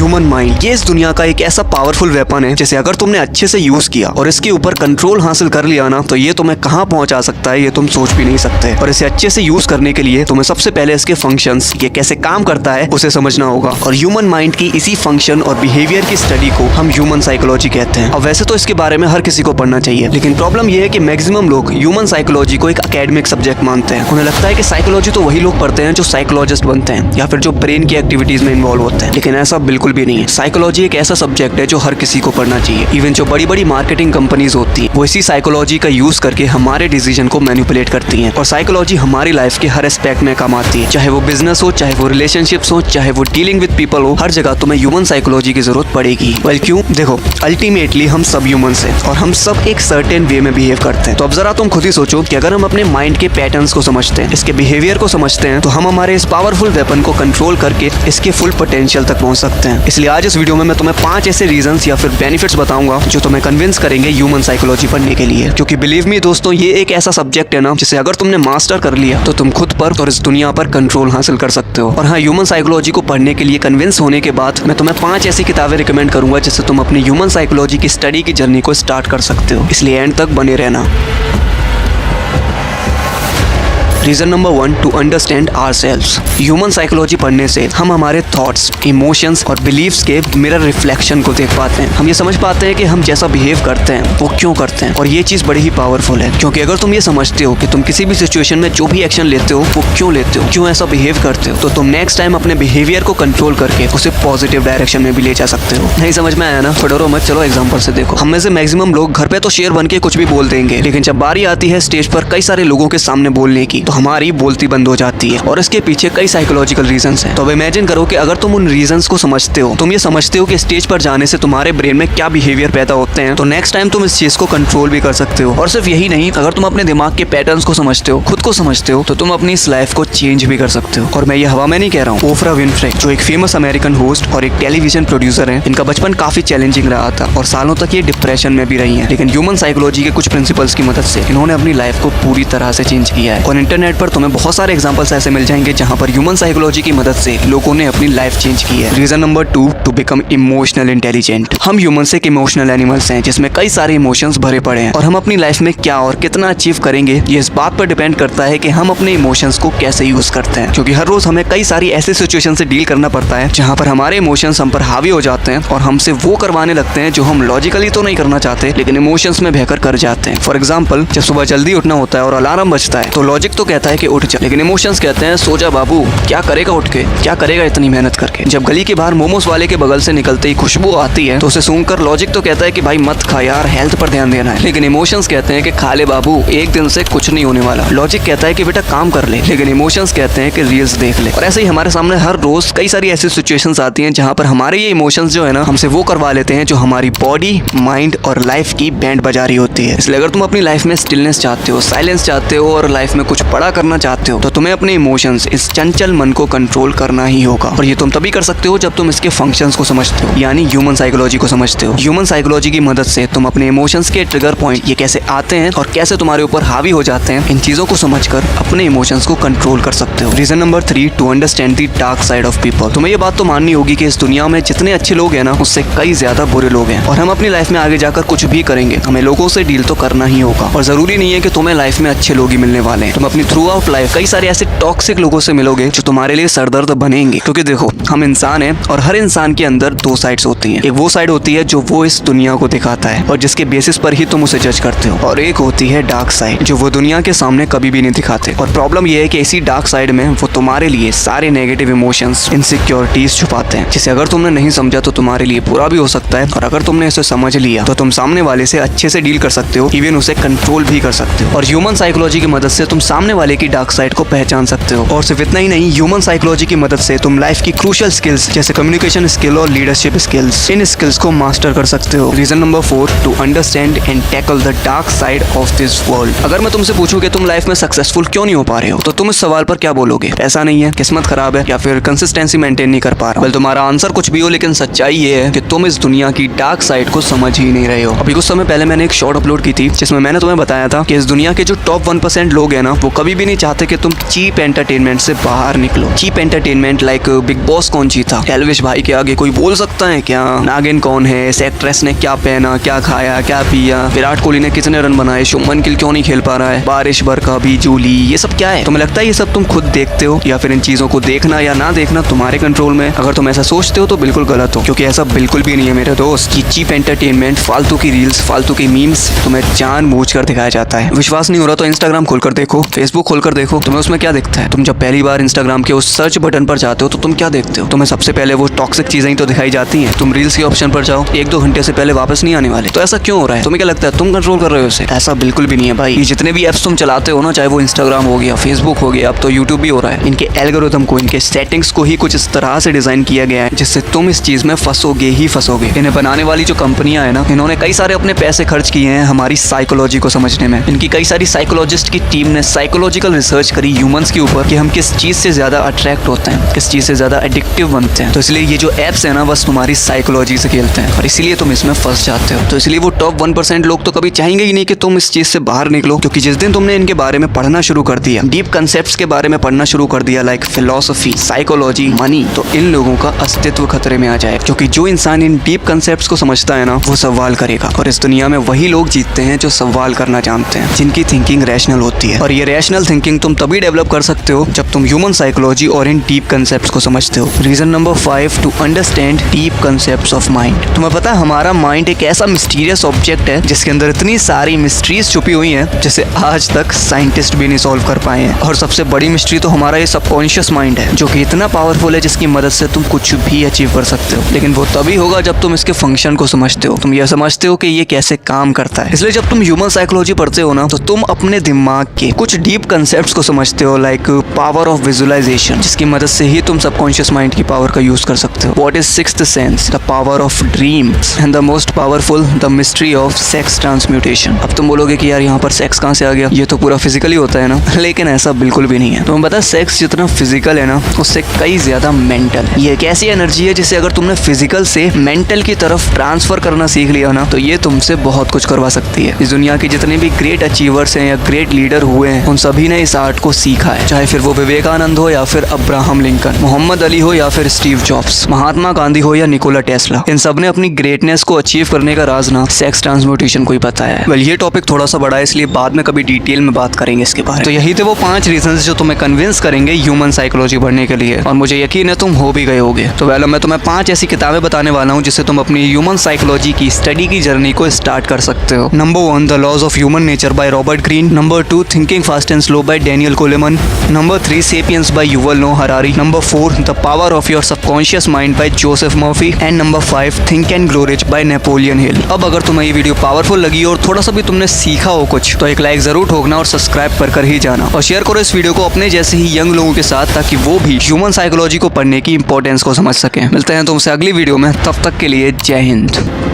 Human mind, ये इस दुनिया का एक ऐसा पावरफुल वेपन है जिसे अगर तुमने अच्छे से यूज किया और इसके ऊपर कंट्रोल हासिल कर लिया ना, तो ये तुम्हें कहां पहुंचा सकता है ये तुम सोच भी नहीं सकते। और इसे अच्छे से यूज करने के लिए तुम्हें सबसे पहले इसके फंक्शंस, ये कैसे काम करता है, उसे समझना होगा। और ह्यूमन माइंड की इसी फंक्शन और बिहेवियर की स्टडी को हम ह्यूमन साइकोलॉजी कहते हैं। अब वैसे तो इसके बारे में हर किसी को पढ़ना चाहिए, लेकिन प्रॉब्लम ये है कि मैक्सिमम लोग ह्यूमन साइकोलॉजी को एक एकेडमिक सब्जेक्ट मानते हैं। उन्हें लगता है कि साइकोलॉजी तो वही लोग पढ़ते हैं जो साइकोलॉजिस्ट बनते हैं या फिर जो ब्रेन की एक्टिविटीज में इन्वॉल्व होते हैं, लेकिन ऐसा बिल्कुल भी नहीं है। साइकोलॉजी एक ऐसा सब्जेक्ट है जो हर किसी को पढ़ना चाहिए। इवन जो बड़ी बड़ी मार्केटिंग कंपनीज होती है वो इसी साइकोलॉजी का यूज करके हमारे डिसीजन को मैनिपुलेट करती हैं। और साइकोलॉजी हमारी लाइफ के हर एस्पेक्ट में काम आती है, चाहे वो बिजनेस हो, चाहे वो रिलेशनशिप्स हो, चाहे वो डीलिंग विद पीपल हो, हर जगह तुम्हें ह्यूमन साइकोलॉजी की जरूरत पड़ेगी। वेल क्यों? देखो, अल्टीमेटली हम सब ह्यूमंस हैं और हम सब एक सर्टेन वे में बिहेव करते हैं। तो अब जरा तुम खुद ही सोचो कि अगर हम अपने माइंड के पैटर्न्स को समझते हैं, इसके बिहेवियर को समझते हैं, तो हम हमारे इस पावरफुल वेपन को कंट्रोल करके इसके फुल पोटेंशियल तक पहुंच सकते हैं। इसलिए आज इस वीडियो में मैं तुम्हें 5 ऐसे रीजंस या फिर बेनिफिट्स बताऊंगा जो तुम्हें कन्विंस करेंगे ह्यूमन साइकोलॉजी पढ़ने के लिए। क्योंकि बिलीव मी दोस्तों, ये एक ऐसा सब्जेक्ट है ना जिसे अगर तुमने मास्टर कर लिया तो तुम खुद पर और इस दुनिया पर कंट्रोल हासिल कर सकते हो। और हाँ, ह्यूमन साइकोलॉजी को पढ़ने के लिए कन्विंस होने के बाद मैं तुम्हें 5 ऐसी किताबें रिकमेंड करूंगा जिससे तुम अपनी ह्यूमन साइकोलॉजी की स्टडी की जर्नी को स्टार्ट कर सकते हो। इसलिए एंड तक बने रहना। Reason number 1, to understand ourselves. Human psychology पढ़ने से हम हमारे थॉट्स, इमोशंस और बिलीव्स के मिरर रिफ्लेक्शन को देख पाते हैं। हम ये समझ पाते हैं कि हम जैसा बिहेव करते हैं वो क्यों करते हैं। और ये चीज बड़ी ही पावरफुल है, क्योंकि अगर तुम ये समझते हो कि तुम किसी भी सिचुएशन में जो भी एक्शन लेते हो वो क्यों लेते हो, क्यों ऐसा बिहेव करते हो, तो तुम नेक्स्ट टाइम अपने बिहेवियर को कंट्रोल करके उसे पॉजिटिव डायरेक्शन में भी ले जा सकते हो। नहीं समझ में आया ना? तो डरो मत, चलो एग्जाम्पल से देखो। हम में से मैक्सिमम लोग घर पे तो शेर बन के कुछ भी बोल देंगे, लेकिन जब बारी आती है स्टेज पर कई सारे लोगों के सामने बोलने की, तो हमारी बोलती बंद हो जाती है। और इसके पीछे कई साइकोलॉजिकल रीजंस हैं। तो अब इमेजिन करो कि अगर तुम उन रीजंस को समझते हो, तुम ये समझते हो कि स्टेज पर जाने से तुम्हारे ब्रेन में क्या बिहेवियर पैदा होते हैं, तो नेक्स्ट टाइम तुम इस चीज को कंट्रोल भी कर सकते हो। और सिर्फ यही नहीं, अगर तुम अपने दिमाग के पैटर्न्स को समझते हो, खुद को समझते हो, तो तुम अपनी इस लाइफ को चेंज भी कर सकते हो। और मैं ये हवा में नहीं कह रहा हूँ। ओफ्रा विनफ्रे, जो एक फेमस अमेरिकन होस्ट और एक टेलीविजन प्रोड्यूसर है, इनका बचपन काफी चैलेंजिंग रहा था और सालों तक ये डिप्रेशन में भी रही है। लेकिन ह्यूमन साइकोलॉजी के कुछ प्रिंसिपल्स की मदद से इन्होंने अपनी लाइफ को पूरी तरह से चेंज किया है। और इंटरनेट पर तुम्हें बहुत सारे एग्जाम्पल्स ऐसे मिल जाएंगे जहां पर ह्यूमन साइकोलॉजी की मदद से लोगों ने अपनी लाइफ चेंज की है। Reason number 2, to become emotional intelligent. हम ह्यूमंस एक इमोशनल एनिमल्स हैं जिसमें कई सारे इमोशंस भरे पड़े हैं। और हम अपनी लाइफ में क्या और कितना अचीव करेंगे ये इस बात पर डिपेंड करता है कि हम अपने इमोशंस को कैसे यूज करते हैं। क्योंकि हर रोज हमें कई सारी ऐसी सिचुएशन से डील करना पड़ता है जहां पर हमारे इमोशंस हम पर हावी हो जाते हैं और हमसे वो करवाने लगते हैं जो हम लॉजिकली तो नहीं करना चाहते, लेकिन इमोशंस में बहकर कर जाते हैं। फॉर एग्जाम्पल, जब सुबह जल्दी उठना होता है और अलार्म बजता है, तो लॉजिक तो कहता है कि उठ जा, लेकिन इमोशंस कहते हैं सो जा बाबू, क्या करेगा उठ के, क्या करेगा इतनी मेहनत करके। जब गली के बाहर मोमोज वाले के बगल से निकलते ही खुशबू आती है तो उसे सुनकर लॉजिक तो कहता है कि भाई मत खा यार, हेल्थ पर ध्यान देना है, लेकिन इमोशंस कहते हैं कि खा ले बाबू, एक दिन से कुछ नहीं होने वाला। लॉजिक कहता है कि बेटा काम कर ले, लेकिन इमोशंस कहते हैं कि रील्स देख ले। और ऐसे ही हमारे सामने हर रोज कई सारी ऐसी सिचुएशंस आती हैं जहां पर हमारे ये इमोशंस जो है ना, हमसे वो करवा लेते हैं जो हमारी बॉडी, माइंड और लाइफ की बैंड बजा रही होती है। इसलिए अगर तुम अपनी लाइफ में स्टिलनेस चाहते हो, साइलेंस चाहते हो और लाइफ में कुछ बड़ा करना चाहते हो, तो तुम्हें अपने इमोशंस, इस चंचल मन को कंट्रोल करना ही होगा। और ये तुम तभी कर सकते हो जब तुम इसके फंक्शंस को समझते हो, यानी ह्यूमन साइकोलॉजी को समझते हो। ह्यूमन साइकोलॉजी की मदद से तुम अपने इमोशंस के ट्रिगर पॉइंट, ये कैसे आते हैं और कैसे तुम्हारे ऊपर हावी हो जाते हैं, इन चीजों को समझकर अपने इमोशंस को कंट्रोल कर सकते हो। Reason number 3, to understand the dark side of people. तुम्हें ये बात तो माननी होगी कि इस दुनिया में जितने अच्छे लोग हैं ना, उससे कई ज्यादा बुरे लोग हैं। और हम अपनी लाइफ में आगे जाकर कुछ भी करेंगे, हमें लोगों से डील तो करना ही होगा। और जरूरी नहीं है कि तुम्हें लाइफ में अच्छे लोग ही मिलने वाले हैं। तुम अपनी थ्रू आउट लाइफ कई सारे ऐसे टॉक्सिक लोगों से मिलोगे जो तुम्हारे लिए सरदर्द बनेंगे। क्योंकि देखो, हम इंसान हैं और हर इंसान के अंदर 2 साइड्स होती हैं। एक वो साइड होती है जो वो इस दुनिया को दिखाता है और जिसके बेसिस पर ही तुम उसे जज करते हो, और एक होती है डार्क साइड जो वो दुनिया के सामने कभी भी नहीं दिखाते। और प्रॉब्लम ये है कि इसी डार्क साइड में वो तुम्हारे लिए सारे नेगेटिव इमोशंस, इनसिक्योरिटीज छुपाते हैं, जिसे अगर तुमने नहीं समझा तो तुम्हारे लिए बुरा भी हो सकता है, और अगर तुमने इसे समझ लिया तो तुम सामने वाले से अच्छे से डील कर सकते हो, इवन उसे कंट्रोल भी कर सकते हो। और ह्यूमन साइकोलॉजी की मदद से तुम सामने वाले की डार्क साइड को पहचान सकते हो। और सिर्फ इतना ही नहीं, ह्यूमन साइकोलॉजी की मदद से तुम लाइफ की क्रूशियल स्किल्स जैसे कम्युनिकेशन स्किल और लीडरशिप स्किल्स, इन स्किल्स को मास्टर कर सकते हो। Reason number 4, to understand and tackle the dark side of this world. अगर मैं तुमसे पूछूं कि तुम लाइफ में सक्सेसफुल क्यों नहीं हो पा रहे हो, तो तुम इस सवाल पर क्या बोलोगे? पैसा नहीं है, किस्मत खराब है, या फिर कंसिस्टेंसी मेंटेन नहीं कर पा रहा? तुम्हारा आंसर कुछ भी हो, लेकिन सच्चाई ये है कि तुम इस दुनिया की डार्क साइड को समझ ही नहीं रहे हो। अभी कुछ समय पहले मैंने एक शॉर्ट अपलोड की थी जिसमें मैंने तुम्हें बताया था कि इस दुनिया के जो टॉप 1% लोग हैं ना, वो कभी कभी भी नहीं चाहते कि तुम चीप एंटरटेनमेंट से बाहर निकलो। Cheap entertainment like Bigg Boss कौन जीता, एल्विश भाई के आगे कोई बोल सकता है क्या, नागिन कौन है, इस एक्ट्रेस ने क्या पहना, क्या खाया, क्या पिया, विराट कोहली ने कितने रन बनाए, शुभमन गिल क्यों नहीं खेल पा रहा है, बारिश बरखा भी जूली, ये सब क्या है? तुम्हें लगता है ये सब तुम खुद देखते हो, या फिर इन चीजों को देखना या ना देखना तुम्हारे कंट्रोल में? अगर तुम ऐसा सोचते हो तो बिल्कुल गलत हो, क्योंकि ऐसा बिल्कुल भी नहीं है मेरे दोस्त। ये चीप एंटरटेनमेंट, फालतू की रील्स, फालतू की मीम्स तुम्हें जानबूझकर दिखाया जाता है। विश्वास नहीं हो रहा तो इंस्टाग्राम खोलकर देखो, फेसबुक खोलकर देखो, तुम्हें उसमें क्या दिखता है? तुम जब पहली बार इंस्टाग्राम के उस सर्च बटन पर जाते हो तो तुम क्या देखते हो? तुम्हें सबसे पहले वो टॉक्सिक चीजें ही तो दिखाई जाती हैं। तुम रील्स के ऑप्शन पर जाओ, 1-2 घंटे से पहले वापस नहीं आने वाले। तो ऐसा क्यों हो रहा है? तुम्हें क्या लगता है तुम कंट्रोल कर रहे हो इसे? ऐसा बिल्कुल भी नहीं है भाई। ये जितने भी एप्स तुम चलाते हो ना, चाहे वो इंस्टाग्राम हो गया, फेसबुक हो गया, अब तो यूट्यूब भी हो रहा है, इनके एल्गोरिथम को, इनके सेटिंग्स को ही कुछ इस तरह से डिजाइन किया गया है जिससे तुम इस चीज में फंसोगे ही फंसोगे। इन्हें बनाने वाली जो कंपनियां है ना, इन्होंने कई सारे अपने पैसे खर्च किए हैं हमारी साइकोलॉजी को समझने में। इनकी कई सारी साइकोलॉजिस्ट की टीम ने साइकोलॉजिकल रिसर्च करी ह्यूमंस के ऊपर कि हम किस चीज से ज्यादा अट्रैक्ट होते हैं, किस चीज से ज्यादा एडिक्टिव बनते हैं। तो इसलिए ये जो एप्स है ना, बस तुम्हारी साइकोलॉजी से खेलते हैं और इसीलिए तुम इसमें फंस जाते हो। तो इसलिए वो टॉप 1% लोग तो कभी चाहेंगे ही नहीं कि तुम इस चीज से बाहर निकलो, क्योंकि जिस दिन तुमने इनके बारे में पढ़ना शुरू कर दिया, डीप कंसेप्ट्स के बारे में पढ़ना शुरू कर दिया, लाइक फिलोसफी, साइकोलॉजी, मनी, तो इन लोगों का अस्तित्व खतरे में आ जाए। क्योंकि जो इंसान इन डीप कंसेप्ट्स को समझता है ना, वो सवाल करेगा, और इस दुनिया में वही लोग जीतते हैं जो सवाल करना जानते हैं, जिनकी थिंकिंग रैशनल होती है। और ये रैशनल थिंकिंग तुम तभी डेवलप कर सकते हो जब तुम ह्यूमन साइकोलॉजी और इन डीप कंसेप्ट्स को समझते हो। Reason number 5 to understand deep concepts of mind. तुम्हें पता है हमारा माइंड एक ऐसा मिस्टीरियस ऑब्जेक्ट है जिसके अंदर इतनी सारी मिस्ट्रीज छुपी हुई हैं जिसे आज तक साइंटिस्ट भी नहीं सॉल्व कर पाए हैं। और सबसे बड़ी मिस्ट्री तो हमारा ये सबकॉन्शियस माइंड है, जो कि इतना पावरफुल है जिसकी मदद से तुम कुछ भी अचीव कर सकते हो। लेकिन वो तभी होगा जब तुम इसके फंक्शन को समझते हो, तुम ये समझते हो कि ये कैसे काम करता है। इसलिए जब तुम ह्यूमन साइकोलॉजी पढ़ते हो ना, तो तुम अपने दिमाग के कुछ डीप कंसेप्ट्स को समझते हो, लाइक पावर ऑफ विजुअलाइजेशन, जिसकी मदद से ही तुम सबकॉन्शियस माइंड की पावर का यूज कर सकते हो। What is sixth sense, the power of dreams, and the most powerful, the mystery of sex transmutation. अब तुम बोलोगे कि यार यहाँ पर सेक्स कहाँ से आ गया, ये तो पूरा फिजिकली होता है ना, लेकिन ऐसा बिल्कुल भी नहीं है। तुम्हें पता है सेक्स जितना फिजिकल है ना, उससे कई ज्यादा मेंटल है। ये एक ऐसी एनर्जी है जिसे अगर तुमने फिजिकल से मेंटल की तरफ ट्रांसफर करना सीख लिया ना, तो ये तुमसे बहुत कुछ करवा सकती है। इस दुनिया के जितने भी ग्रेट अचीवर्स हैं या ग्रेट लीडर हुए हैं, उन सभी ने इस आर्ट को सीखा है, चाहे फिर वो विवेकानंद हो या फिर अब्राहम लिंकन, मोहम्मद अली हो या फिर स्टीव जॉब्स, महात्मा गांधी हो या निकोला टेस्ला। इन सब ने अपनी ग्रेटनेस को अचीव करने का राज ना सेक्स ट्रांसम्यूटेशन को ही बताया है। वेल, ये टॉपिक थोड़ा सा बड़ा है, इसलिए बाद में कभी डिटेल में बात करेंगे इसके बारे में। तो यही थे वो 5 रीजंस जो तुम्हें कन्विंस करेंगे ह्यूमन साइकोलॉजी पढ़ने के लिए, और मुझे यकीन है तुम हो भी गए होगे। तो वेल, मैं तुम्हें 5 ऐसी किताबें बताने वाला हूँ जिससे तुम अपनी ह्यूमन साइकोलॉजी की स्टडी की जर्नी को स्टार्ट कर सकते हो। Number 1, the laws of human nature by Robert Greene. Number 2, thinking fast and slow by Daniel Coleman. Number 3, Sapiens by Yuval Noah Harari. Number 4, the power of your subconscious mind by Joseph Murphy. And number 5, think and grow rich by Napoleon Hill. अब अगर तुम्हें ये video powerful लगी और थोड़ा सा भी तुमने सीखा हो कुछ, तो एक लाइक जरूर ठोकना और सब्सक्राइब कर ही जाना, और शेयर करो इस वीडियो को अपने जैसे ही यंग लोगों के साथ, ताकि वो भी ह्यूमन साइकोलॉजी को पढ़ने की इंपॉर्टेंस को समझ सकें। मिलते हैं तुमसे अगली वीडियो में, तब तक के लिए जय हिंद।